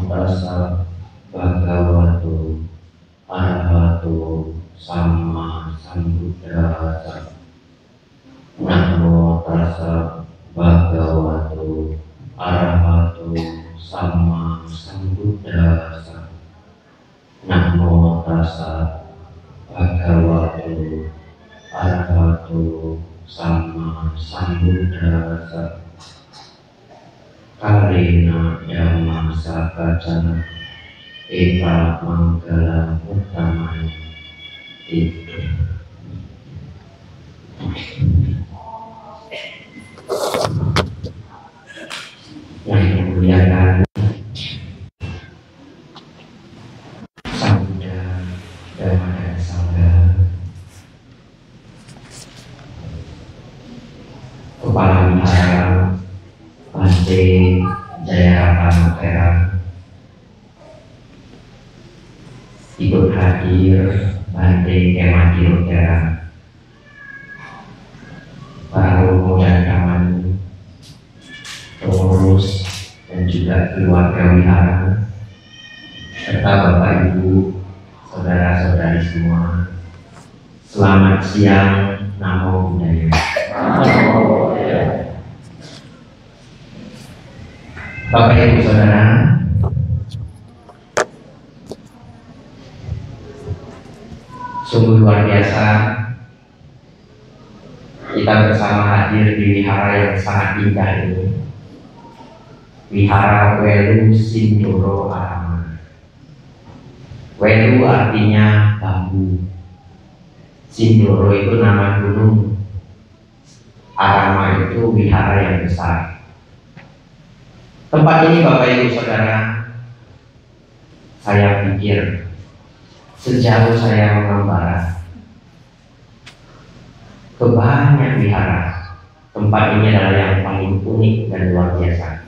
tassa bhagavato arahato sama sambuddhassa. Namo tassa bhagavato arahato sama sambuddhassa. Namo tassa bhagavato arahato sama sambuddhassa. Kalena dhamma sakacana eva manggala uttamani. Yang dimuliakan Sabda Dhamma Sangha, Kepala Wihara Bante Jayarata Mapera, ikut hadir Bante Kemati Mapera, para romo dan kawan, pengurus dan juga keluarga wihara, serta Bapak Ibu, saudara-saudari semua. Selamat siang, Namo Buddhaya. Bapak Ibu Saudara, sungguh luar biasa kita bersama hadir di wihara yang sangat indah ini, Wihara Welu Sindoro Arama. Welu artinya bambu, Sindoro itu nama gunung, Arama itu wihara yang besar. Tempat ini Bapak Ibu Saudara, saya pikir sejauh saya mengembara ke banyak wihara, tempat ini adalah yang paling unik dan luar biasa.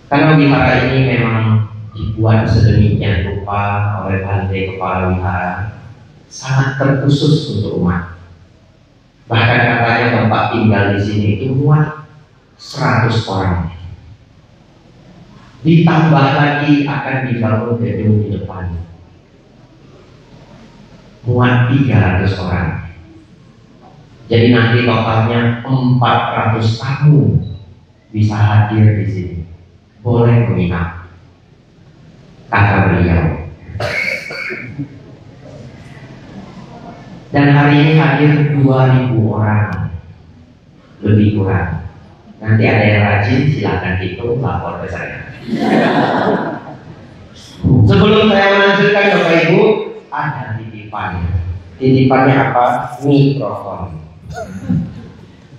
Karena wihara ini memang dibuat sedemikian rupa oleh Bante Kepala Wihara, sangat terkhusus untuk umat. Bahkan katanya tempat tinggal di sini itu muat 100 orang. Ditambah lagi akan dibangun gedung di depan, muat 300 orang. Jadi nanti totalnya 400 tamu bisa hadir di sini, boleh menginap, kata beliau. Dan hari ini hadir 2000 orang, lebih kurang. Nanti ada yang rajin, silakan hitung, lapor ke saya. Sebelum saya melanjutkan Bapak Ibu, ada titipan. Titipannya apa? Mikrofon.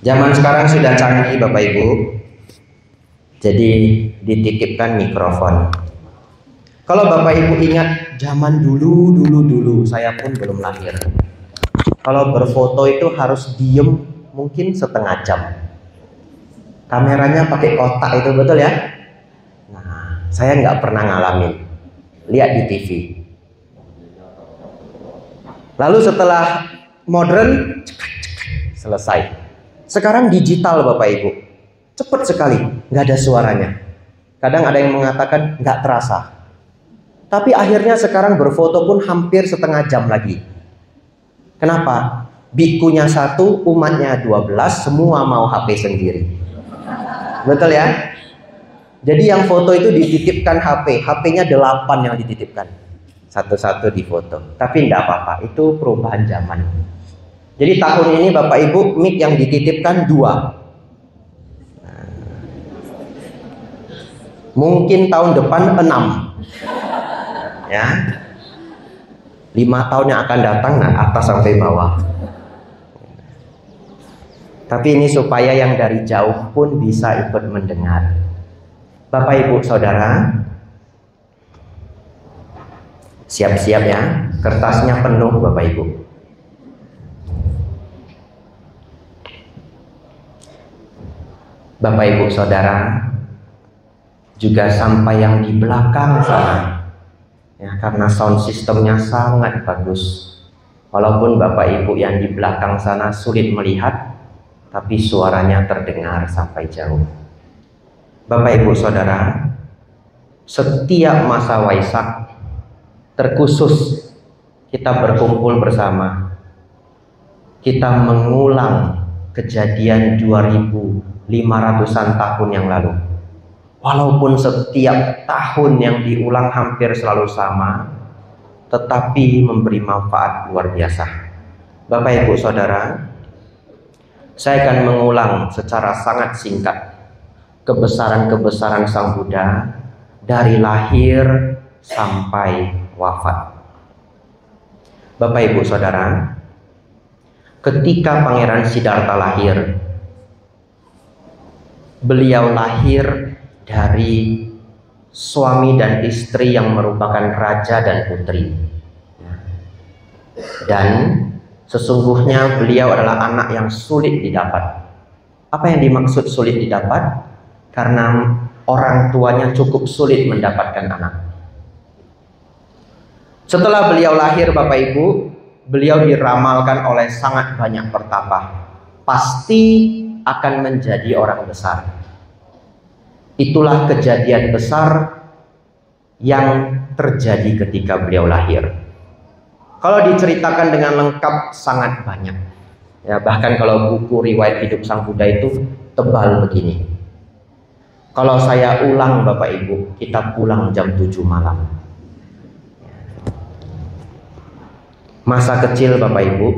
Zaman sekarang sudah canggih Bapak Ibu, jadi dititipkan mikrofon. Kalau Bapak Ibu ingat zaman dulu, saya pun belum lahir. Kalau berfoto itu harus diem mungkin setengah jam. Kameranya pakai kotak itu, betul ya? Nah, saya nggak pernah ngalamin. Lihat di TV. Lalu setelah modern, selesai. Sekarang digital Bapak Ibu, cepet sekali, nggak ada suaranya. Kadang ada yang mengatakan nggak terasa. Tapi akhirnya sekarang berfoto pun hampir setengah jam lagi. Kenapa? Bikunya 1, umatnya 12, semua mau HP sendiri. Betul ya? Jadi yang foto itu dititipkan HP, HP-nya 8 yang dititipkan. Satu-satu difoto. Tapi enggak apa-apa, itu perubahan zaman. Jadi tahun ini Bapak Ibu, mic yang dititipkan 2. Mungkin tahun depan 6. Ya. 5 tahun yang akan datang, nah, atas sampai bawah. Tapi ini supaya yang dari jauh pun bisa ikut mendengar. Bapak Ibu Saudara, siap-siap ya, kertasnya penuh Bapak Ibu. Bapak Ibu Saudara, juga sampai yang di belakang sana. Ya, karena sound sistemnya sangat bagus. Walaupun Bapak Ibu yang di belakang sana sulit melihat, tapi suaranya terdengar sampai jauh. Bapak Ibu Saudara, setiap masa Waisak terkhusus kita berkumpul bersama, kita mengulang kejadian 2500-an tahun yang lalu. Walaupun setiap tahun yang diulang hampir selalu sama, tetapi memberi manfaat luar biasa. Bapak Ibu Saudara, saya akan mengulang secara sangat singkat kebesaran-kebesaran Sang Buddha dari lahir sampai wafat. Bapak Ibu Saudara, ketika Pangeran Siddhartha lahir, beliau lahir dari suami dan istri yang merupakan raja dan putri. Dan sesungguhnya beliau adalah anak yang sulit didapat. Apa yang dimaksud sulit didapat? Karena orang tuanya cukup sulit mendapatkan anak. Setelah beliau lahir, Bapak Ibu, beliau diramalkan oleh sangat banyak pertapa. Pasti akan menjadi orang besar. Itulah kejadian besar yang terjadi ketika beliau lahir. Kalau diceritakan dengan lengkap sangat banyak. Ya, bahkan kalau buku riwayat hidup Sang Buddha itu tebal begini. Kalau saya ulang Bapak Ibu, kita pulang jam 7 malam. Masa kecil Bapak Ibu,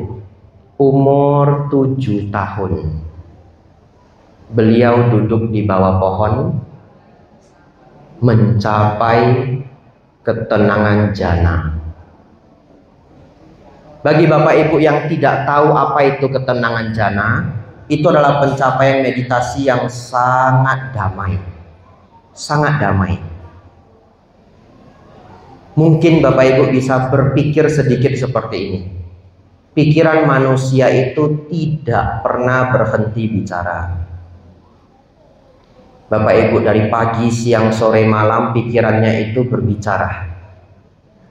umur 7 tahun. Beliau duduk di bawah pohon, mencapai ketenangan jana. Bagi Bapak Ibu yang tidak tahu apa itu ketenangan jana, itu adalah pencapaian meditasi yang sangat damai. Sangat damai. Mungkin Bapak Ibu bisa berpikir sedikit seperti ini. Pikiran manusia itu tidak pernah berhenti bicara. Bapak Ibu dari pagi, siang, sore, malam pikirannya itu berbicara.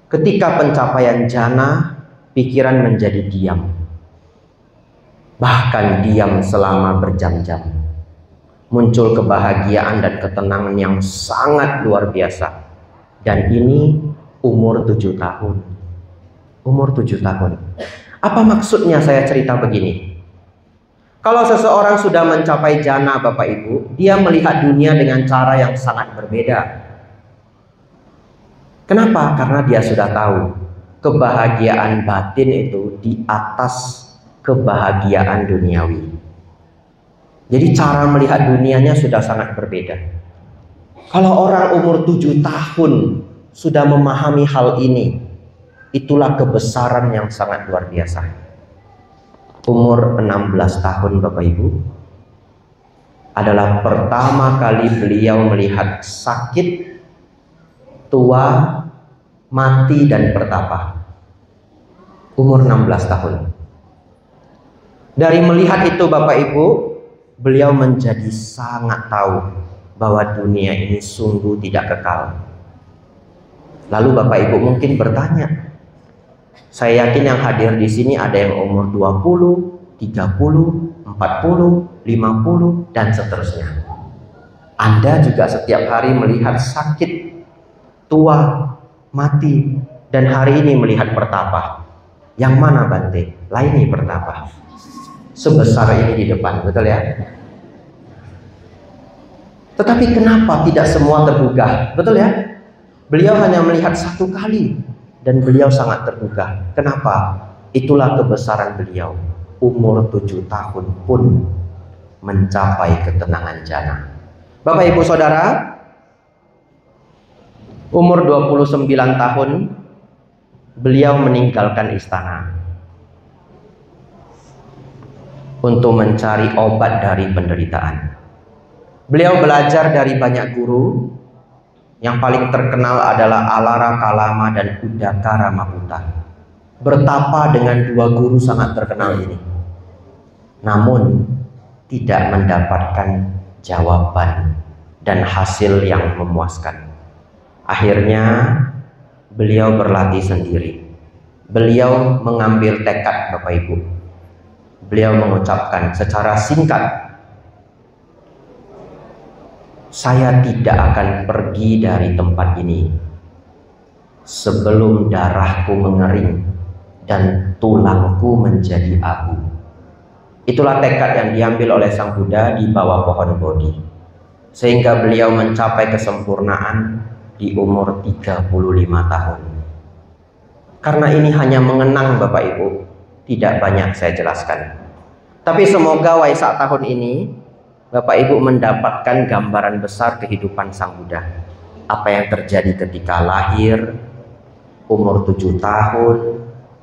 Ketika pencapaian jana, pikiran menjadi diam. Bahkan diam selama berjam-jam. Muncul kebahagiaan dan ketenangan yang sangat luar biasa. Dan ini umur 7 tahun. Umur 7 tahun. Apa maksudnya saya cerita begini? Kalau seseorang sudah mencapai jana Bapak Ibu, dia melihat dunia dengan cara yang sangat berbeda. Kenapa? Karena dia sudah tahu kebahagiaan batin itu di atas kebahagiaan duniawi. Jadi cara melihat dunianya sudah sangat berbeda. Kalau orang umur 7 tahun sudah memahami hal ini, itulah kebesaran yang sangat luar biasa. Umur 16 tahun Bapak Ibu adalah pertama kali beliau melihat sakit, tua, mati dan bertapa. Umur 16 tahun. Dari melihat itu Bapak Ibu, beliau menjadi sangat tahu bahwa dunia ini sungguh tidak kekal. Lalu Bapak Ibu mungkin bertanya, saya yakin yang hadir di sini ada yang umur 20, 30, 40, 50 dan seterusnya. Anda juga setiap hari melihat sakit, tua, mati, dan hari ini melihat bertapa. Yang mana Bante? Laini bertapa. Sebesar ini di depan, betul ya? Tetapi kenapa tidak semua tergugah? Betul ya? Beliau hanya melihat 1 kali. Dan beliau sangat tergugah. Kenapa? Itulah kebesaran beliau. Umur 7 tahun pun mencapai ketenangan jana. Bapak Ibu Saudara, umur 29 tahun beliau meninggalkan istana untuk mencari obat dari penderitaan. Beliau belajar dari banyak guru. Yang paling terkenal adalah Alara Kalama dan Udakara Maputa. Bertapa dengan 2 guru sangat terkenal ini. Namun tidak mendapatkan jawaban dan hasil yang memuaskan. Akhirnya beliau berlatih sendiri. Beliau mengambil tekad Bapak Ibu. Beliau mengucapkan secara singkat, saya tidak akan pergi dari tempat ini sebelum darahku mengering dan tulangku menjadi abu. Itulah tekad yang diambil oleh Sang Buddha di bawah pohon Bodhi, sehingga beliau mencapai kesempurnaan di umur 35 tahun. Karena ini hanya mengenang Bapak Ibu, tidak banyak saya jelaskan. Tapi semoga Waisak tahun ini Bapak Ibu mendapatkan gambaran besar kehidupan Sang Buddha. Apa yang terjadi ketika lahir, umur 7 tahun,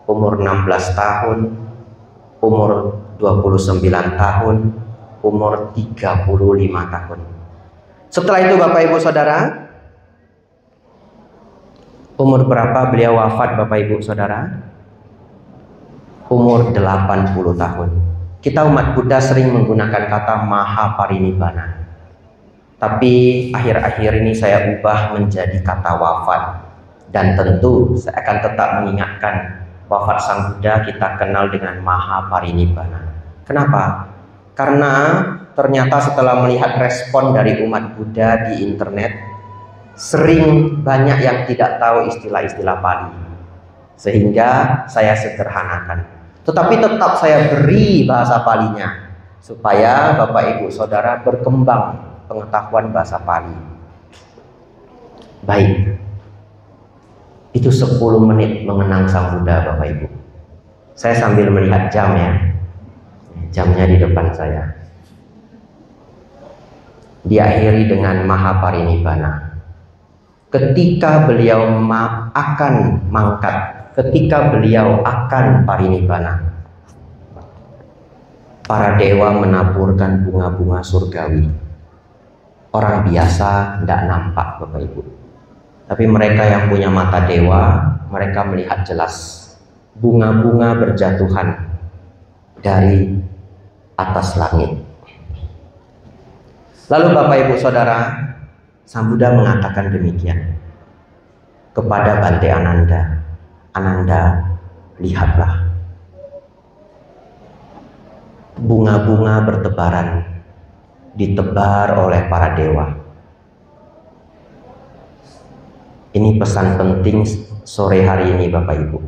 umur 16 tahun, umur 29 tahun, umur 35 tahun. Setelah itu Bapak Ibu Saudara, umur berapa beliau wafat Bapak Ibu Saudara? Umur 80 tahun. Kita umat Buddha sering menggunakan kata Mahaparinibbana. Tapi akhir-akhir ini saya ubah menjadi kata wafat. Dan tentu saya akan tetap mengingatkan wafat Sang Buddha kita kenal dengan Mahaparinibbana. Kenapa? Karena ternyata setelah melihat respon dari umat Buddha di internet, sering banyak yang tidak tahu istilah-istilah Pali, sehingga saya sederhanakan. Tetapi tetap saya beri bahasa Palinya, supaya Bapak Ibu Saudara berkembang pengetahuan bahasa Pali. Baik, itu 10 menit mengenang Sang Buddha Bapak Ibu. Saya sambil melihat jam ya, jamnya di depan saya. Diakhiri dengan Mahaparinibbana. Ketika beliau akan mangkat, ketika beliau akan parinibbana, para dewa menaburkan bunga-bunga surgawi. Orang biasa tidak nampak Bapak Ibu, tapi mereka yang punya mata dewa, mereka melihat jelas bunga-bunga berjatuhan dari atas langit. Lalu Bapak Ibu Saudara, Sang Buddha mengatakan demikian kepada Bante Ananda. Ananda, lihatlah, bunga-bunga bertebaran, ditebar oleh para dewa. Ini pesan penting sore hari ini Bapak Ibu.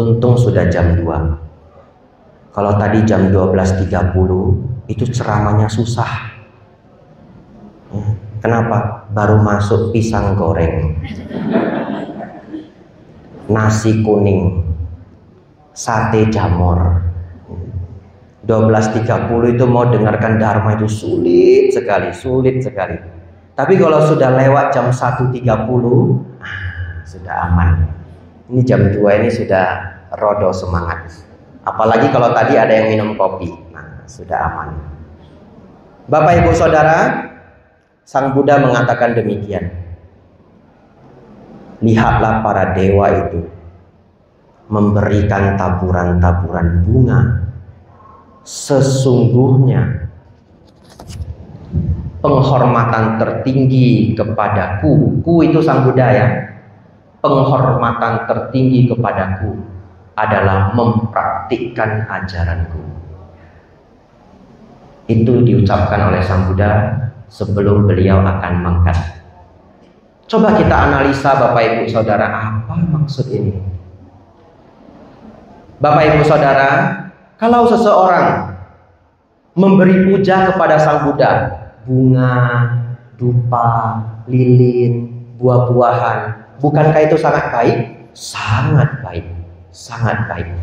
Untung sudah jam 2. Kalau tadi jam 12.30 itu ceramahnya susah. Kenapa? Baru masuk pisang goreng, nasi kuning, sate jamur. 12.30 itu mau dengarkan dharma itu sulit sekali. Tapi kalau sudah lewat jam 1.30, sudah aman. Ini jam 2 ini sudah rodo semangat. Apalagi kalau tadi ada yang minum kopi, nah sudah aman. Bapak Ibu Saudara, Sang Buddha mengatakan demikian. Lihatlah para dewa itu memberikan taburan-taburan bunga. Sesungguhnya penghormatan tertinggi kepadaku, ku itu Sang Buddha ya, penghormatan tertinggi kepadaku adalah mempraktikkan ajaranku. Itu diucapkan oleh Sang Buddha sebelum beliau akan mangkat. Coba kita analisa Bapak Ibu Saudara, apa maksud ini? Bapak Ibu Saudara, kalau seseorang memberi puja kepada Sang Buddha, bunga, dupa, lilin, buah-buahan, bukankah itu sangat baik? Sangat baik, sangat baik.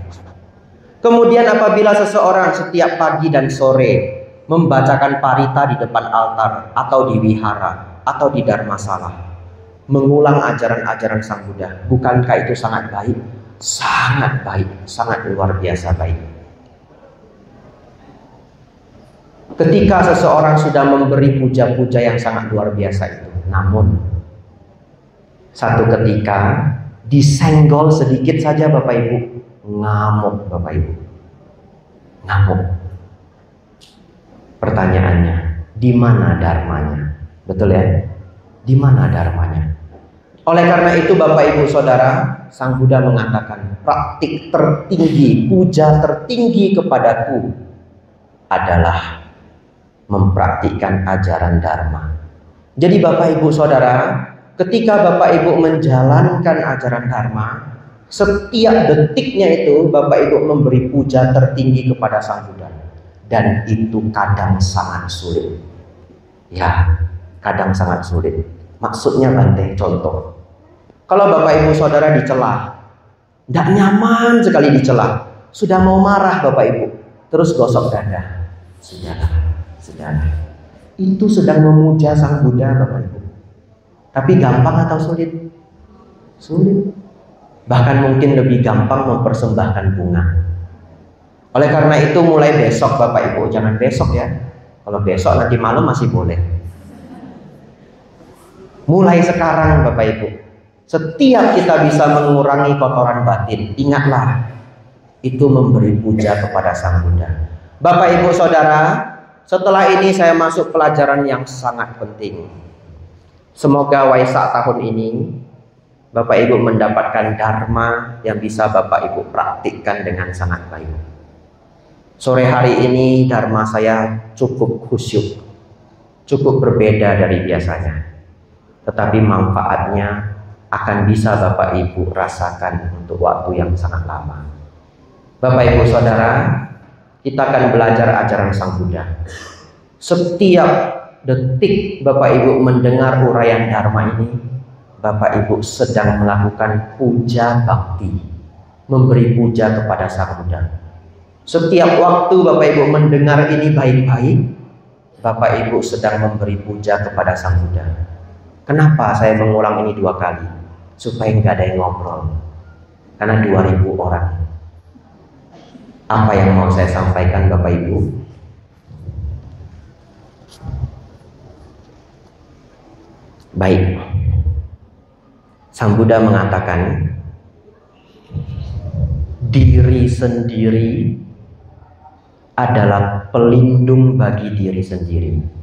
Kemudian apabila seseorang setiap pagi dan sore membacakan parita di depan altar atau di wihara atau di dharmasala, mengulang ajaran-ajaran Sang Buddha, bukankah itu sangat baik? Sangat baik, sangat luar biasa baik. Ketika seseorang sudah memberi puja-puja yang sangat luar biasa itu, namun satu ketika disenggol sedikit saja Bapak Ibu, ngamuk Bapak Ibu, ngamuk. Pertanyaannya, di mana dharmanya? Betul ya? Di mana dharmanya? Oleh karena itu Bapak Ibu Saudara, Sang Buddha mengatakan praktik tertinggi, puja tertinggi kepadaku adalah mempraktikkan ajaran dharma. Jadi Bapak Ibu Saudara, ketika Bapak Ibu menjalankan ajaran Dharma, setiap detiknya itu Bapak Ibu memberi puja tertinggi kepada Sang Buddha. Dan itu kadang sangat sulit. Ya, kadang sangat sulit. Maksudnya Bante, contoh. Kalau Bapak Ibu Saudara dicela, tidak nyaman sekali dicela, sudah mau marah Bapak Ibu, terus gosok dada. Sudah. Itu sedang memuja Sang Buddha Bapak Ibu. Tapi gampang atau sulit? Sulit. Bahkan mungkin lebih gampang mempersembahkan bunga. Oleh karena itu mulai besok Bapak Ibu, jangan besok ya. Kalau besok nanti malam masih boleh. Mulai sekarang Bapak Ibu, setiap kita bisa mengurangi kotoran batin, ingatlah itu memberi puja kepada Sang Buddha. Bapak Ibu Saudara, setelah ini saya masuk pelajaran yang sangat penting. Semoga Waisak tahun ini Bapak Ibu mendapatkan Dharma yang bisa Bapak Ibu praktikkan dengan sangat baik. Sore hari ini Dharma saya cukup khusyuk, cukup berbeda dari biasanya. Tetapi manfaatnya akan bisa Bapak Ibu rasakan untuk waktu yang sangat lama. Bapak Ibu Saudara, kita akan belajar ajaran Sang Buddha. Setiap detik Bapak Ibu mendengar uraian Dharma ini, Bapak Ibu sedang melakukan puja bakti, memberi puja kepada Sang Buddha. Setiap waktu Bapak Ibu mendengar ini baik-baik, Bapak Ibu sedang memberi puja kepada Sang Buddha. Kenapa saya mengulang ini 2 kali? Supaya nggak ada yang ngobrol. Karena 2000 orang. Apa yang mau saya sampaikan Bapak Ibu? Baik. Sang Buddha mengatakan, diri sendiri adalah pelindung bagi diri sendiri.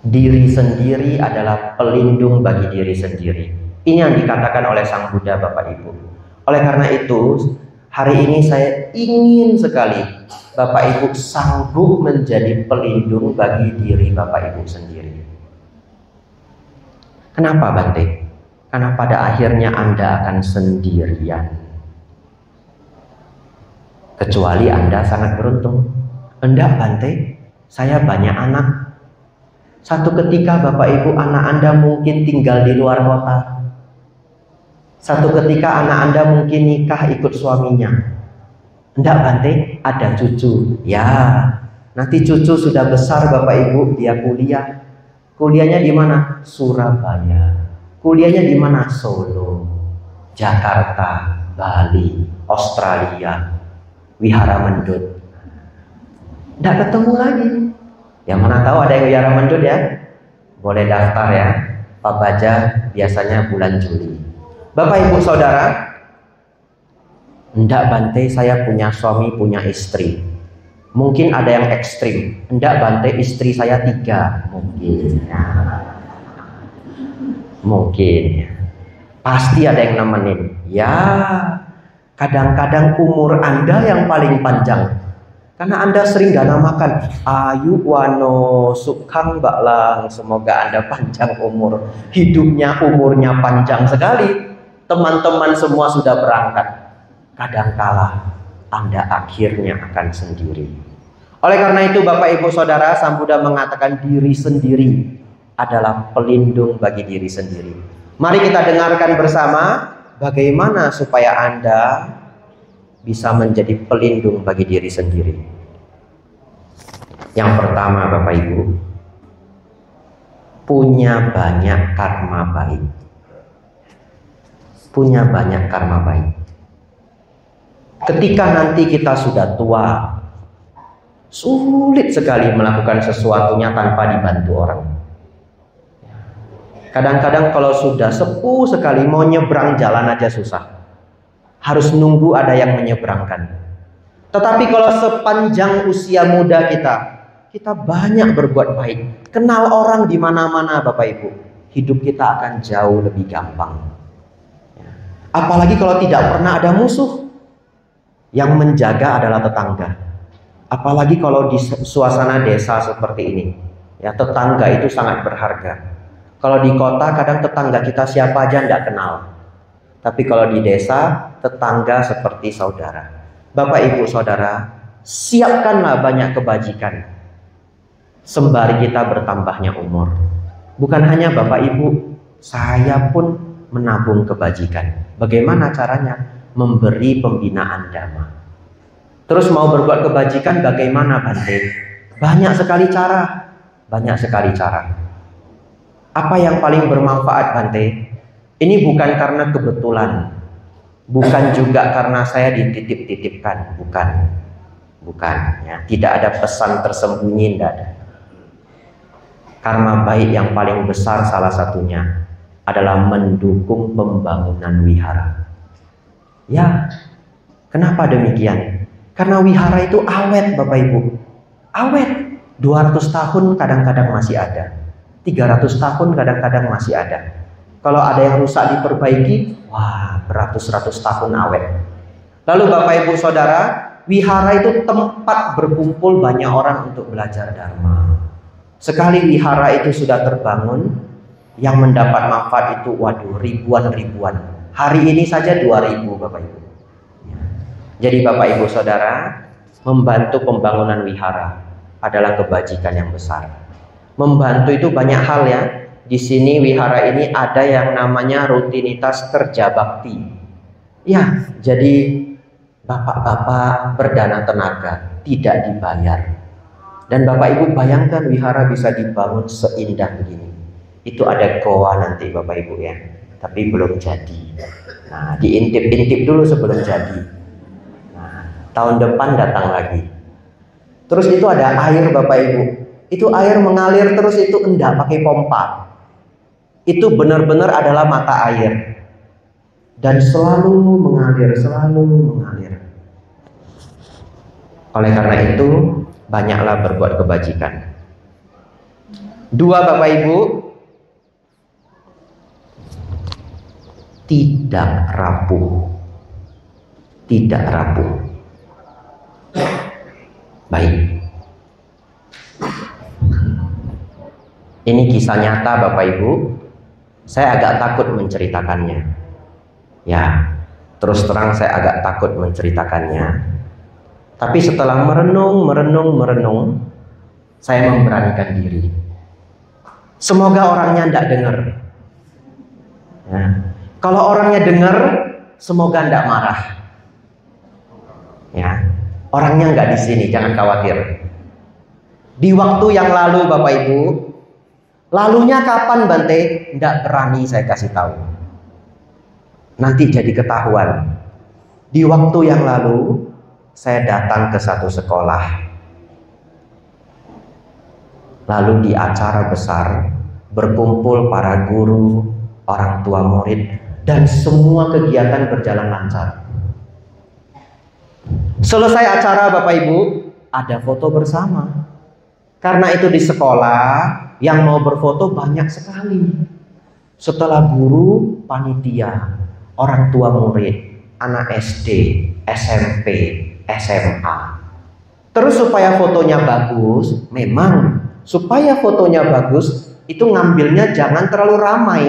Diri sendiri adalah pelindung bagi diri sendiri. Ini yang dikatakan oleh Sang Buddha Bapak Ibu. Oleh karena itu, hari ini saya ingin sekali Bapak Ibu sanggup menjadi pelindung bagi diri Bapak Ibu sendiri. Kenapa Bante? Karena pada akhirnya Anda akan sendirian. Kecuali Anda sangat beruntung. Enggak Bante, saya banyak anak. Satu ketika Bapak Ibu anak Anda mungkin tinggal di luar kota. Satu ketika anak Anda mungkin nikah ikut suaminya. Enggak Bante, ada cucu. Ya, nanti cucu sudah besar Bapak Ibu, dia kuliah. Kuliahnya di mana? Surabaya. Kuliahnya di mana? Solo, Jakarta, Bali, Australia, Wihara Mendut. Tidak ketemu lagi. Yang mana tahu ada yang Wihara Mendut ya? Boleh daftar ya. Pak Baja biasanya bulan Juli. Bapak Ibu Saudara, enggak Bante, saya punya suami, punya istri. Mungkin ada yang ekstrim. Enggak Bante, istri saya 3. Mungkin. Pasti ada yang nemenin. Ya, kadang-kadang umur Anda yang paling panjang. Karena Anda sering dana makan. Ayu wano sukhang baklang. Semoga Anda panjang umur. Umurnya panjang sekali. Teman-teman semua sudah berangkat. Kadangkala Anda akhirnya akan sendiri. Oleh karena itu Bapak Ibu Saudara, Sang Buddha mengatakan diri sendiri adalah pelindung bagi diri sendiri. Mari kita dengarkan bersama bagaimana supaya Anda bisa menjadi pelindung bagi diri sendiri. Yang pertama Bapak Ibu, punya banyak karma baik. Punya banyak karma baik. Ketika nanti kita sudah tua, sulit sekali melakukan sesuatunya tanpa dibantu orang. Kadang-kadang kalau sudah sepuh sekali, mau nyebrang jalan aja susah. Harus nunggu ada yang menyeberangkan. Tetapi kalau sepanjang usia muda kita banyak berbuat baik. Kenal orang di mana-mana Bapak Ibu. Hidup kita akan jauh lebih gampang. Apalagi kalau tidak pernah ada musuh. Yang menjaga adalah tetangga. Apalagi kalau di suasana desa seperti ini. Ya, tetangga itu sangat berharga. Kalau di kota kadang tetangga kita siapa aja nggak kenal. Tapi kalau di desa, tetangga seperti saudara. Bapak Ibu Saudara, siapkanlah banyak kebajikan sembari kita bertambahnya umur. Bukan hanya Bapak Ibu, saya pun menabung kebajikan. Bagaimana caranya? Memberi pembinaan dhamma. Terus mau berbuat kebajikan bagaimana, Bante? Banyak sekali cara. Banyak sekali cara. Apa yang paling bermanfaat, Bante? Ini bukan karena kebetulan. Bukan juga karena saya dititip-titipkan. Bukan. Ya. Tidak ada pesan tersembunyi, tidak ada. Karma baik yang paling besar salah satunya adalah mendukung pembangunan wihara. Ya, kenapa demikian? Karena wihara itu awet, Bapak Ibu. Awet. 200 tahun kadang-kadang masih ada. 300 tahun kadang-kadang masih ada. Kalau ada yang rusak diperbaiki, wah, beratus-ratus tahun awet. Lalu Bapak Ibu Saudara, wihara itu tempat berkumpul banyak orang untuk belajar dharma. Sekali wihara itu sudah terbangun, yang mendapat manfaat itu, waduh, ribuan. Hari ini saja 2000, Bapak Ibu. Jadi Bapak Ibu Saudara, membantu pembangunan wihara adalah kebajikan yang besar. Membantu itu banyak hal ya. Di sini wihara ini ada yang namanya rutinitas kerja bakti. Ya, jadi bapak-bapak berdana tenaga tidak dibayar. Dan Bapak Ibu bayangkan wihara bisa dibangun seindah begini. Itu ada goa nanti Bapak Ibu ya. Tapi belum jadi. Nah, diintip-intip dulu sebelum jadi. Nah, tahun depan datang lagi. Terus itu ada air Bapak Ibu. Itu air mengalir terus, itu enggak pakai pompa. Itu benar-benar adalah mata air. Dan selalu mengalir. Oleh karena itu, banyaklah berbuat kebajikan. 2 Bapak Ibu, tidak rapuh. Baik. Ini kisah nyata Bapak Ibu. Saya agak takut menceritakannya. Ya, terus terang saya agak takut menceritakannya. Tapi setelah merenung, saya memberanikan diri. Semoga orangnya tidak dengar. Ya. Kalau orangnya dengar, semoga tidak marah. Ya. Orangnya nggak di sini, jangan khawatir. Di waktu yang lalu Bapak Ibu, lalunya kapan Bante? Nggak berani saya kasih tahu. Nanti jadi ketahuan. Di waktu yang lalu, saya datang ke satu sekolah. Lalu di acara besar, berkumpul para guru, orang tua murid, dan semua kegiatan berjalan lancar. Selesai acara Bapak Ibu, ada foto bersama. Karena itu di sekolah yang mau berfoto banyak sekali. Setelah guru, panitia, orang tua murid, anak SD, SMP, SMA. Terus supaya fotonya bagus, memang supaya fotonya bagus itu ngambilnya jangan terlalu ramai.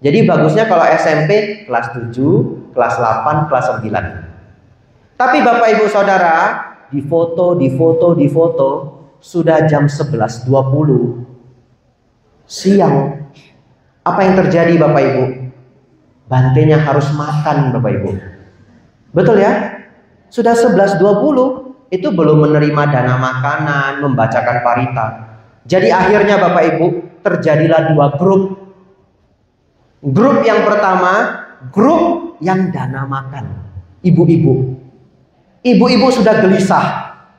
Jadi bagusnya kalau SMP kelas 7, kelas 8, kelas 9. Tapi Bapak Ibu Saudara, di foto sudah jam 11.20 siang. Apa yang terjadi Bapak Ibu? Bantenya harus makan Bapak Ibu. Betul ya? Sudah 11.20, itu belum menerima dana makanan, membacakan parita. Jadi akhirnya Bapak Ibu, terjadilah 2 grup. Grup yang pertama, grup yang dana makan. Ibu-ibu sudah gelisah.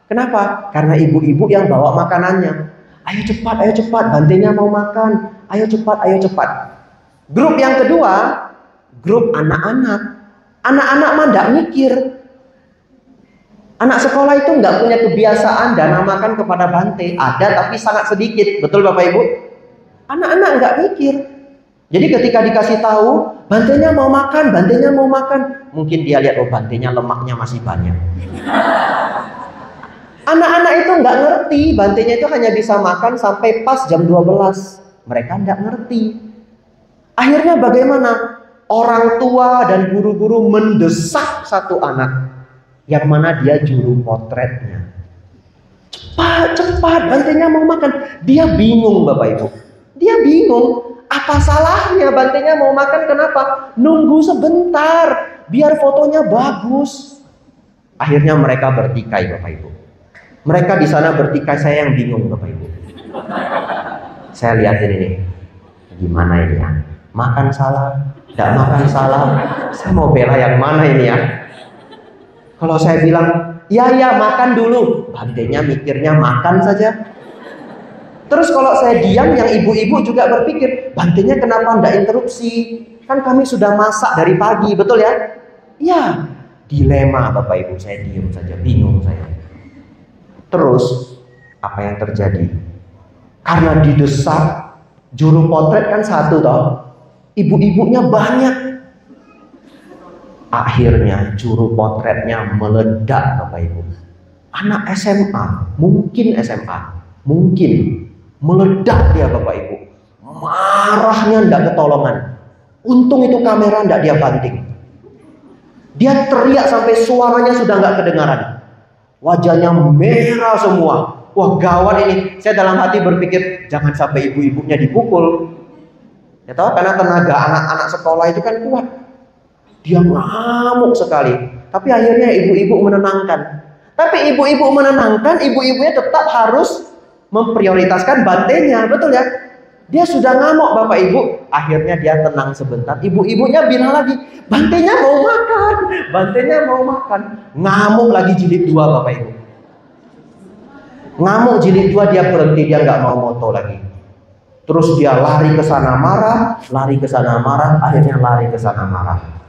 Kenapa? Karena ibu-ibu yang bawa makanannya. Ayo cepat, bantenya mau makan. Ayo cepat. Grup yang kedua, grup anak-anak. Anak-anak mah enggak mikir. Anak sekolah itu enggak punya kebiasaan dana makan kepada bante. Ada tapi sangat sedikit. Betul Bapak Ibu? Anak-anak enggak mikir. Jadi ketika dikasih tahu, bantenya mau makan. Mungkin dia lihat, oh bantenya lemaknya masih banyak. Anak-anak itu nggak ngerti, Bantenya itu hanya bisa makan sampai pas jam 12. Mereka nggak ngerti. Akhirnya bagaimana? Orang tua dan guru-guru mendesak satu anak yang mana dia juru potretnya. Cepat, Bantenya mau makan. Dia bingung Bapak Ibu. Dia bingung. Apa salahnya Bantenya mau makan? Kenapa? Nunggu sebentar, biar fotonya bagus. Akhirnya mereka bertikai Bapak Ibu. Mereka di sana bertikai, saya yang bingung Bapak Ibu. Saya lihatin ini. Gimana ini ya? Makan salah, tidak makan salah. Saya mau bela yang mana ini ya? Kalau saya bilang, ya makan dulu, Bantenya mikirnya makan saja. Terus kalau saya diam, yang ibu-ibu juga berpikir, Bantenya kenapa tidak interupsi? Kan kami sudah masak dari pagi, betul ya? Ya, dilema Bapak Ibu, saya diam saja, bingung saya. Terus, apa yang terjadi? Karena didesak, juru potret kan satu toh, ibu-ibunya banyak. Akhirnya juru potretnya meledak Bapak Ibu. Anak SMA, mungkin meledak dia Bapak Ibu. Marahnya tidak ketolongan. Untung itu kamera tidak dia banting. Dia teriak sampai suaranya sudah nggak kedengaran. Wajahnya merah semua. Wah gawat ini. Saya dalam hati berpikir jangan sampai ibu-ibunya dipukul. Ya tahu karena tenaga anak-anak sekolah itu kan kuat. Dia ngamuk sekali. Tapi akhirnya ibu-ibu menenangkan. Tapi ibu-ibu menenangkan, ibu-ibunya tetap harus memprioritaskan Bantenya, betul ya? Dia sudah ngamuk Bapak Ibu. Akhirnya dia tenang sebentar. Ibu-ibunya bilang lagi, Bantenya mau makan, Bantenya mau makan. Ngamuk lagi jilid 2 Bapak Ibu. Ngamuk jilid 2, dia berhenti, dia nggak mau moto lagi. Terus dia lari ke sana marah, akhirnya lari ke sana marah.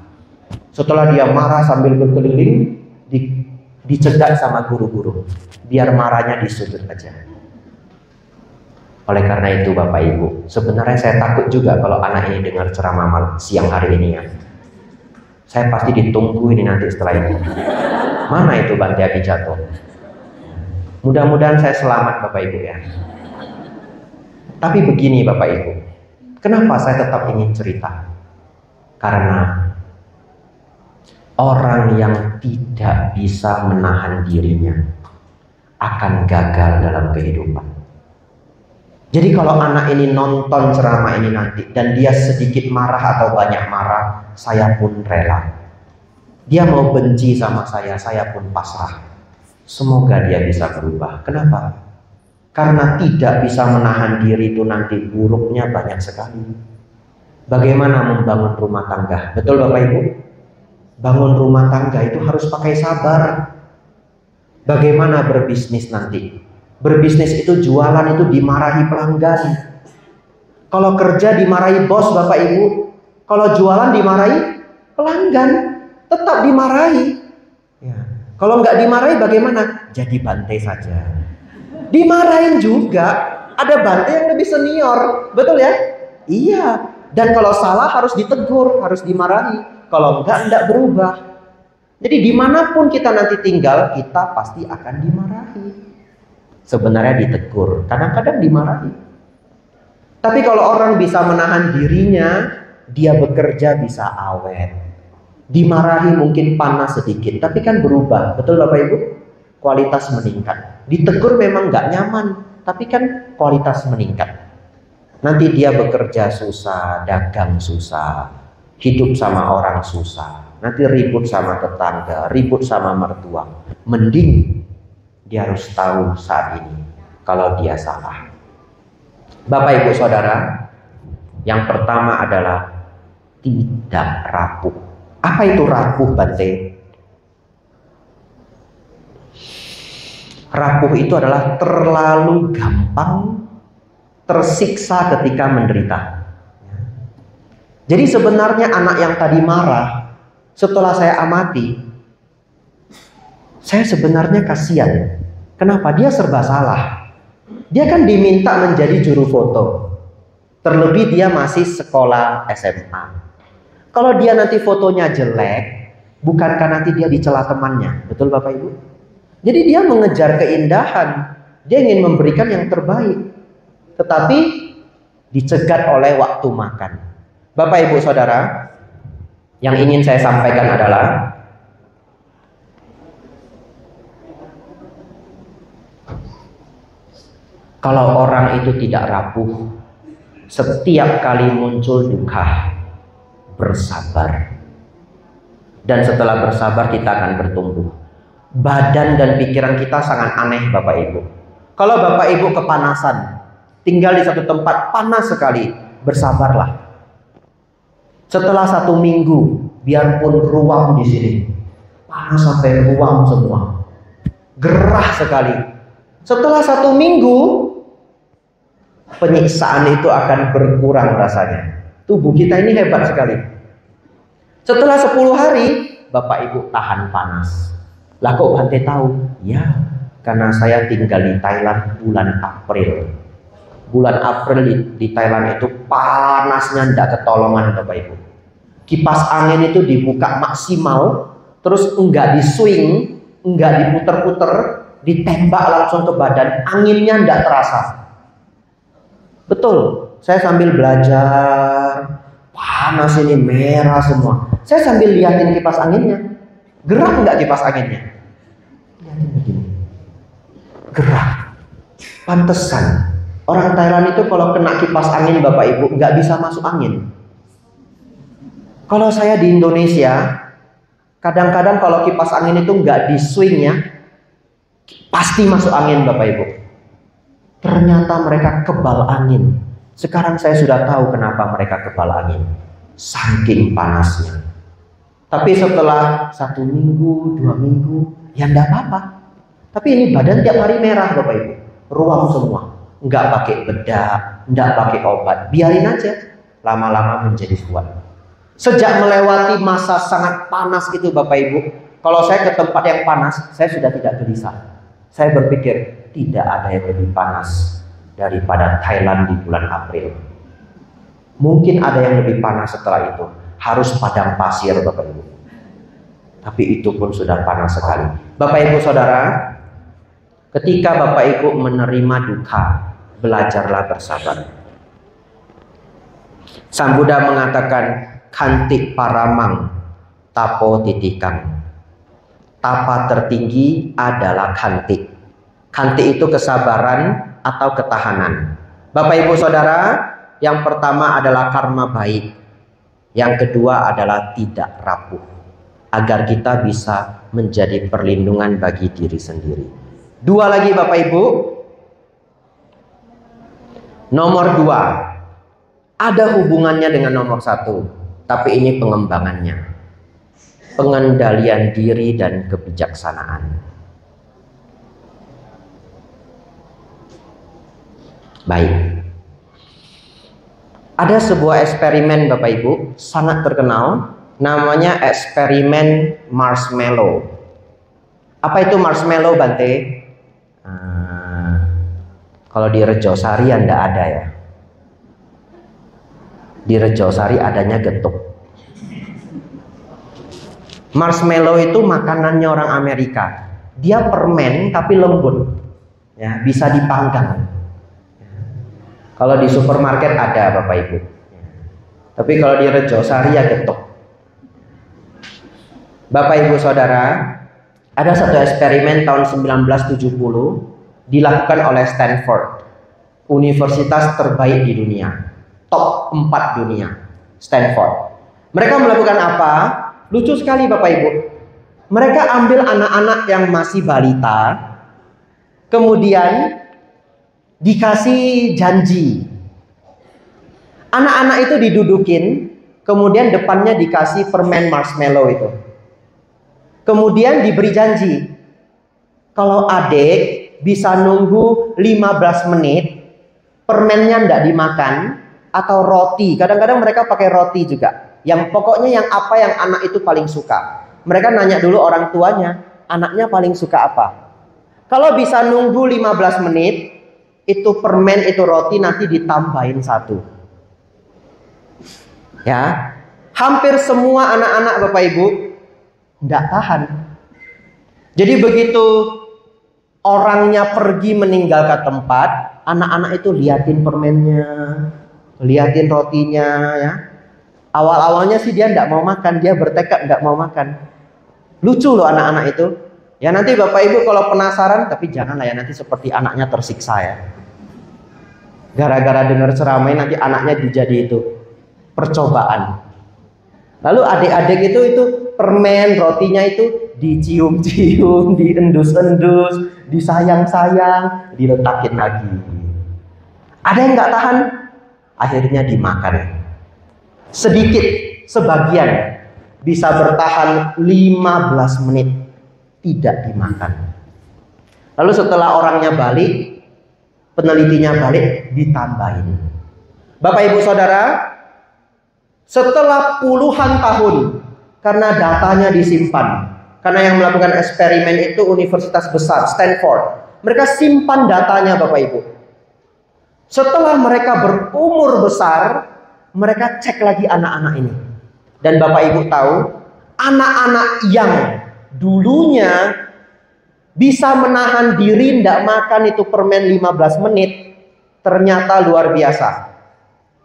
Setelah dia marah sambil berkeliling, dicegat sama guru-guru. Biar marahnya disudut aja. Oleh karena itu Bapak Ibu, sebenarnya saya takut juga kalau anak ini dengar ceramah siang hari ini ya. Saya pasti ditunggu ini nanti setelah ini. Mana itu Bante Abijato? Mudah-mudahan saya selamat Bapak Ibu ya. Tapi begini Bapak Ibu, kenapa saya tetap ingin cerita? Karena orang yang tidak bisa menahan dirinya akan gagal dalam kehidupan. Jadi kalau anak ini nonton ceramah ini nanti dan dia sedikit marah atau banyak marah, saya pun rela. Dia mau benci sama saya pun pasrah. Semoga dia bisa berubah. Kenapa? Karena tidak bisa menahan diri itu nanti buruknya banyak sekali. Bagaimana membangun rumah tangga? Betul Bapak Ibu? Bangun rumah tangga itu harus pakai sabar. Bagaimana berbisnis nanti? Berbisnis itu jualan itu dimarahi pelanggan. Kalau kerja dimarahi bos Bapak Ibu. Kalau jualan dimarahi pelanggan. Tetap dimarahi. Ya. Kalau nggak dimarahi bagaimana? Jadi Bante saja. Dimarahin juga. Ada Bante yang lebih senior. Betul ya? Iya. Dan kalau salah harus ditegur, harus dimarahi. Kalau enggak berubah. Jadi dimanapun kita nanti tinggal, kita pasti akan dimarahi. Sebenarnya ditegur, kadang-kadang dimarahi. Tapi kalau orang bisa menahan dirinya, dia bekerja bisa awet. Dimarahi mungkin panas sedikit, tapi kan berubah. Betul Bapak Ibu? Kualitas meningkat. Ditegur memang nggak nyaman, tapi kan kualitas meningkat. Nanti dia bekerja susah, dagang susah, hidup sama orang susah. Nanti ribut sama tetangga, ribut sama mertua. Mending dia harus tahu saat ini kalau dia salah. Bapak Ibu Saudara, yang pertama adalah tidak rapuh. Apa itu rapuh Bante? Rapuh itu adalah terlalu gampang tersiksa ketika menderita. Jadi sebenarnya anak yang tadi marah, setelah saya amati, saya sebenarnya kasihan. Kenapa? Dia serba salah. Dia kan diminta menjadi juru foto. Terlebih dia masih sekolah SMA. Kalau dia nanti fotonya jelek, bukankah nanti dia dicela temannya? Betul Bapak Ibu? Jadi dia mengejar keindahan, dia ingin memberikan yang terbaik, tetapi dicegat oleh waktu makan. Bapak Ibu Saudara, yang ingin saya sampaikan adalah kalau orang itu tidak rapuh, setiap kali muncul duka, bersabar. Dan setelah bersabar kita akan bertumbuh. Badan dan pikiran kita sangat aneh Bapak Ibu. Kalau Bapak Ibu kepanasan, tinggal di satu tempat panas sekali, bersabarlah. Setelah 1 minggu, biarpun ruam di sini, panas sampai ruam semua, gerah sekali. Setelah 1 minggu, penyiksaan itu akan berkurang rasanya. Tubuh kita ini hebat sekali. Setelah 10 hari, Bapak Ibu tahan panas. Lah kok Bante tahu? Ya, karena saya tinggal di Thailand bulan April. Bulan April di Thailand itu panasnya tidak ketolongan Bapak Ibu. Kipas angin itu dibuka maksimal, terus enggak di swing, enggak diputer-puter, ditembak langsung ke badan, anginnya enggak terasa. Betul, saya sambil belajar, panas ini, merah semua. Saya sambil liatin kipas anginnya, gerak enggak kipas anginnya? Lihatin begini, gerak. Pantesan orang Thailand itu kalau kena kipas angin Bapak Ibu nggak bisa masuk angin. Kalau saya di Indonesia, kadang-kadang kalau kipas angin itu nggak di swingnya, pasti masuk angin Bapak Ibu. Ternyata mereka kebal angin. Sekarang saya sudah tahu kenapa mereka kebal angin. Saking panasnya. Tapi setelah 1 minggu, 2 minggu, ya enggak apa-apa. Tapi ini badan tiap hari merah Bapak Ibu. Ruam semua. Enggak pakai bedak, enggak pakai obat. Biarin aja. Lama-lama menjadi kuat. Sejak melewati masa sangat panas itu Bapak Ibu, kalau saya ke tempat yang panas, saya sudah tidak gelisah. Saya berpikir, tidak ada yang lebih panas daripada Thailand di bulan April. Mungkin ada yang lebih panas setelah itu. Harus padang pasir Bapak Ibu. Tapi itu pun sudah panas sekali. Bapak Ibu Saudara, ketika Bapak Ibu menerima duka, belajarlah bersabar. Sang Buddha mengatakan, kantik paramang tapo titikang. Tapa tertinggi adalah kantik. Kantik itu kesabaran atau ketahanan. Bapak Ibu Saudara, yang pertama adalah karma baik. Yang kedua adalah tidak rapuh. Agar kita bisa menjadi perlindungan bagi diri sendiri. 2 lagi Bapak Ibu. Nomor 2. Ada hubungannya dengan nomor 1. Tapi ini pengembangannya. Pengendalian diri dan kebijaksanaan. Baik. Ada sebuah eksperimen Bapak Ibu, sangat terkenal, namanya eksperimen marshmallow. Apa itu marshmallow Bante? Kalau di Rejosari enggak ada ya. Di Rejosari adanya getuk. Marshmallow itu makanannya orang Amerika. Dia permen tapi lembut. Ya, bisa dipanggang. Kalau di supermarket ada Bapak Ibu. Tapi kalau di Rejosari ya getuk. Bapak Ibu Saudara, ada satu eksperimen tahun 1970 dilakukan oleh Stanford, universitas terbaik di dunia, top 4 dunia, Stanford. Mereka melakukan apa? Lucu sekali Bapak Ibu. Mereka ambil anak-anak yang masih balita, kemudian dikasih janji. Anak-anak itu didudukin, kemudian depannya dikasih permen marshmallow itu. Kemudian diberi janji, kalau adik bisa nunggu 15 menit, permennya enggak dimakan, atau roti. Kadang-kadang mereka pakai roti juga. Yang pokoknya yang apa yang anak itu paling suka. Mereka nanya dulu orang tuanya, anaknya paling suka apa? Kalau bisa nunggu 15 menit, itu permen, itu roti nanti ditambahin 1. Ya, hampir semua anak-anak Bapak Ibu tidak tahan. Jadi begitu orangnya pergi meninggalkan tempat, anak-anak itu liatin permennya, liatin rotinya ya. Awal-awalnya sih dia tidak mau makan, dia bertekad tidak mau makan. Lucu loh anak-anak itu. Ya nanti Bapak Ibu kalau penasaran, tapi janganlah ya nanti seperti anaknya tersiksa ya. Gara-gara dengar ceramah nanti anaknya dijadi itu percobaan. Lalu adik-adik itu permen rotinya itu dicium-cium, diendus-endus, disayang-sayang, diletakin lagi. Ada yang nggak tahan, akhirnya dimakan. Sedikit, sebagian bisa bertahan 15 menit tidak dimakan. Lalu setelah orangnya balik, penelitinya balik, ditambahin. Bapak Ibu Saudara, setelah puluhan tahun, karena datanya disimpan, karena yang melakukan eksperimen itu universitas besar Stanford, mereka simpan datanya Bapak Ibu. Setelah mereka berumur besar, mereka cek lagi anak-anak ini. Dan Bapak Ibu tahu, anak-anak yang dulunya bisa menahan diri tidak makan itu permen 15 menit, ternyata luar biasa.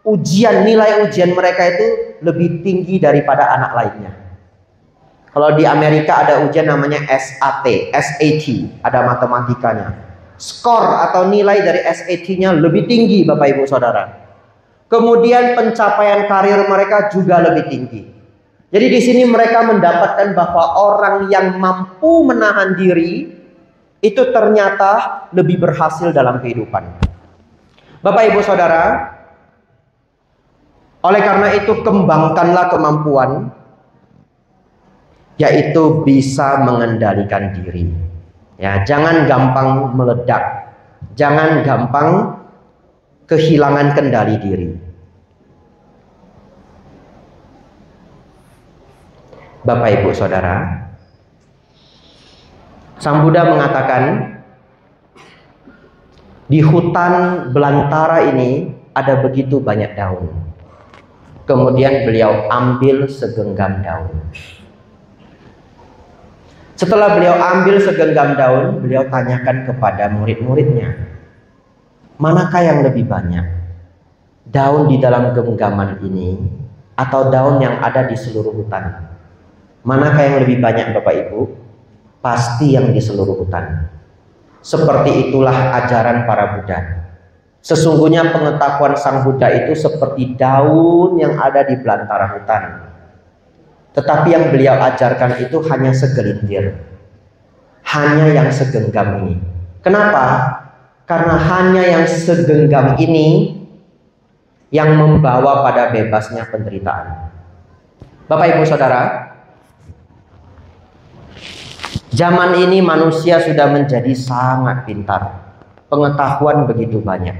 Nilai ujian mereka itu lebih tinggi daripada anak lainnya. Kalau di Amerika ada ujian namanya SAT, ada matematikanya. Skor atau nilai dari SAT-nya lebih tinggi Bapak Ibu Saudara. Kemudian pencapaian karir mereka juga lebih tinggi. Jadi di sini mereka mendapatkan bahwa orang yang mampu menahan diri itu ternyata lebih berhasil dalam kehidupan. Bapak Ibu Saudara, oleh karena itu kembangkanlah kemampuan, yaitu bisa mengendalikan diri. Ya, jangan gampang meledak, jangan gampang kehilangan kendali diri. Bapak Ibu Saudara, Sang Buddha mengatakan di hutan belantara ini ada begitu banyak daun. Kemudian beliau ambil segenggam daun. Setelah beliau ambil segenggam daun, beliau tanyakan kepada murid-muridnya, manakah yang lebih banyak? Daun di dalam genggaman ini atau daun yang ada di seluruh hutan? Manakah yang lebih banyak Bapak Ibu? Pasti yang di seluruh hutan. Seperti itulah ajaran para Buddha. Sesungguhnya pengetahuan Sang Buddha itu seperti daun yang ada di belantara hutan. Tetapi yang beliau ajarkan itu hanya segelintir. Hanya yang segenggam ini. Kenapa? Karena hanya yang segenggam ini yang membawa pada bebasnya penderitaan. Bapak Ibu Saudara, zaman ini manusia sudah menjadi sangat pintar. Pengetahuan begitu banyak.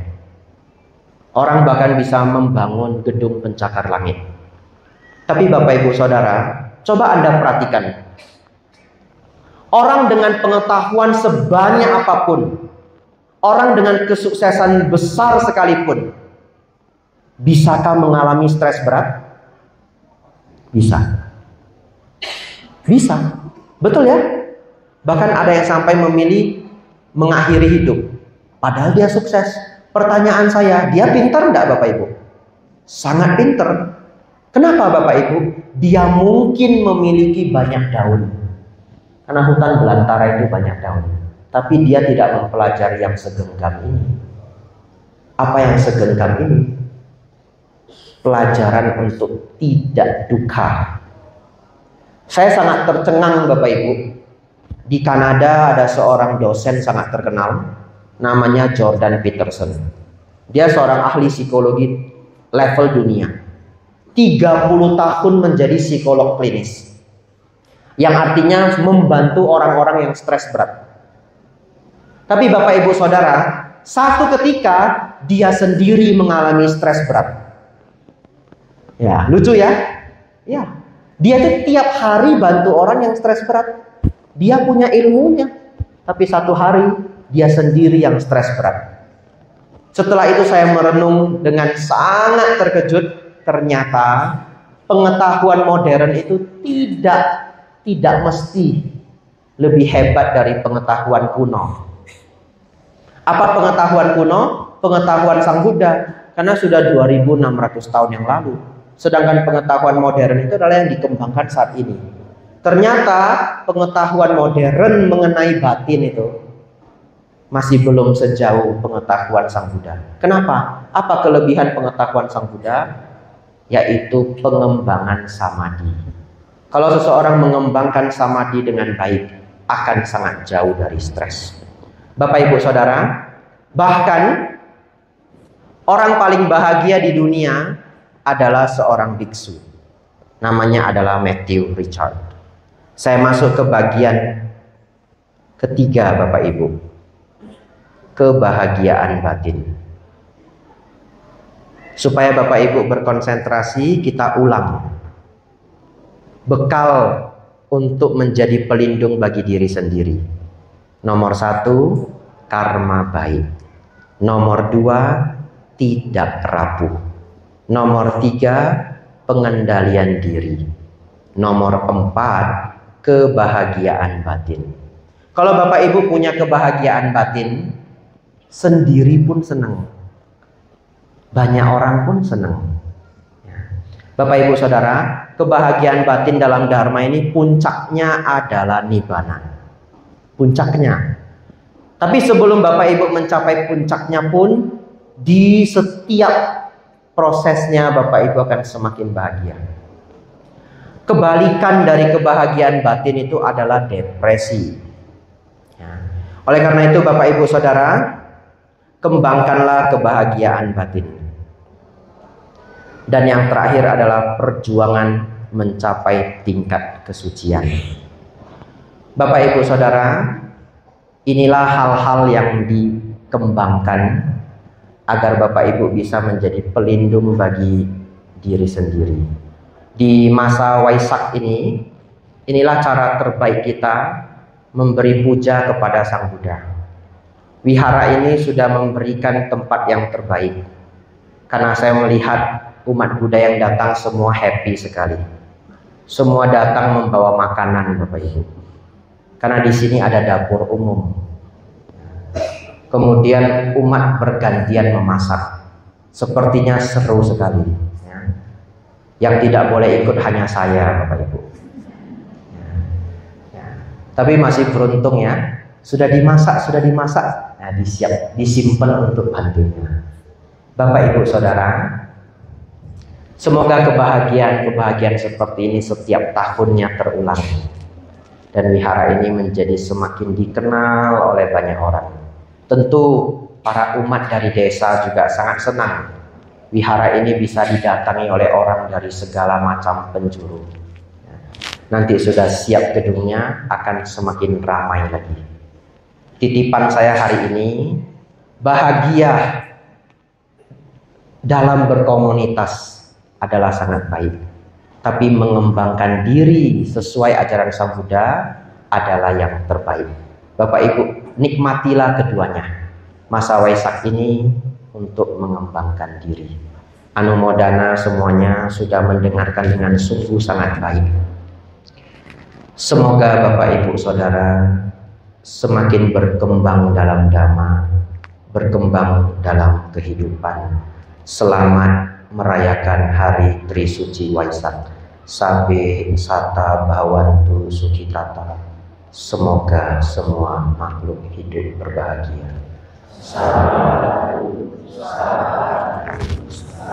Orang bahkan bisa membangun gedung pencakar langit. Tapi Bapak Ibu Saudara, coba Anda perhatikan. Orang dengan pengetahuan sebanyak apapun, orang dengan kesuksesan besar sekalipun, bisakah mengalami stres berat? Bisa. Bisa. Betul ya? Bahkan ada yang sampai memilih mengakhiri hidup. Padahal dia sukses. Pertanyaan saya, dia pintar enggak Bapak Ibu? Sangat pintar. Kenapa Bapak Ibu? Dia mungkin memiliki banyak daun. Karena hutan belantara itu banyak daun. Tapi dia tidak mempelajari yang segenggam ini. Apa yang segenggam ini? Pelajaran untuk tidak duka. Saya sangat tercengang Bapak Ibu. Di Kanada ada seorang dosen sangat terkenal, namanya Jordan Peterson. Dia seorang ahli psikologi level dunia. 30 tahun menjadi psikolog klinis. Yang artinya membantu orang-orang yang stres berat. Tapi Bapak Ibu Saudara, satu ketika dia sendiri mengalami stres berat. Ya, lucu ya? Ya. Dia tuh tiap hari bantu orang yang stres berat. Dia punya ilmunya. Tapi satu hari dia sendiri yang stres berat. Setelah itu saya merenung dengan sangat terkejut. Ternyata pengetahuan modern itu tidak mesti lebih hebat dari pengetahuan kuno. Apa pengetahuan kuno? Pengetahuan Sang Buddha, karena sudah 2600 tahun yang lalu. Sedangkan pengetahuan modern itu adalah yang dikembangkan saat ini. Ternyata pengetahuan modern mengenai batin itu masih belum sejauh pengetahuan Sang Buddha. Kenapa? Apa kelebihan pengetahuan Sang Buddha? Yaitu pengembangan samadhi. Kalau seseorang mengembangkan samadhi dengan baik, akan sangat jauh dari stres. Bapak Ibu Saudara, bahkan orang paling bahagia di dunia adalah seorang biksu. Namanya adalah Matthew Richard. Saya masuk ke bagian ketiga, Bapak Ibu. Kebahagiaan batin. Supaya Bapak Ibu berkonsentrasi, kita ulang. Bekal untuk menjadi pelindung bagi diri sendiri. Nomor 1, karma baik. Nomor 2, tidak rapuh. Nomor 3, pengendalian diri. Nomor 4, kebahagiaan batin. Kalau Bapak Ibu punya kebahagiaan batin, sendiri pun senang. Banyak orang pun senang. Bapak Ibu Saudara, kebahagiaan batin dalam Dharma ini puncaknya adalah Nibbana. Puncaknya. Tapi sebelum Bapak Ibu mencapai puncaknya pun, di setiap prosesnya Bapak Ibu akan semakin bahagia. Kebalikan dari kebahagiaan batin itu adalah depresi. Ya. Oleh karena itu Bapak Ibu Saudara, kembangkanlah kebahagiaan batin. Dan yang terakhir adalah perjuangan mencapai tingkat kesucian. Bapak Ibu Saudara, inilah hal-hal yang dikembangkan agar Bapak Ibu bisa menjadi pelindung bagi diri sendiri. Di masa Waisak ini, inilah cara terbaik kita memberi puja kepada Sang Buddha. Wihara ini sudah memberikan tempat yang terbaik. Karena saya melihat umat Buddha yang datang semua happy sekali. Semua datang membawa makanan, Bapak Ibu. Karena di sini ada dapur umum. Kemudian umat bergantian memasak. Sepertinya seru sekali. Ya. Yang tidak boleh ikut hanya saya, Bapak Ibu. Ya. Tapi masih beruntung ya. Sudah dimasak. Nah, disimpan untuk bantunya. Bapak Ibu Saudara, semoga kebahagiaan seperti ini setiap tahunnya terulang. Dan wihara ini menjadi semakin dikenal oleh banyak orang. Tentu para umat dari desa juga sangat senang wihara ini bisa didatangi oleh orang dari segala macam penjuru. Nanti sudah siap gedungnya, akan semakin ramai lagi. Titipan saya hari ini, bahagia dalam berkomunitas adalah sangat baik. Tapi mengembangkan diri sesuai ajaran Sang Buddha adalah yang terbaik. Bapak Ibu, nikmatilah keduanya. Masa Waisak ini untuk mengembangkan diri. Anumodana semuanya sudah mendengarkan dengan sungguh sangat baik. Semoga Bapak Ibu Saudara semakin berkembang dalam Dhamma, berkembang dalam kehidupan. Selamat merayakan Hari Trisuci Waisak. Sabe sata bhavantu sukhitata. Semoga semua makhluk hidup berbahagia. Sadhu, sadhu, sadhu.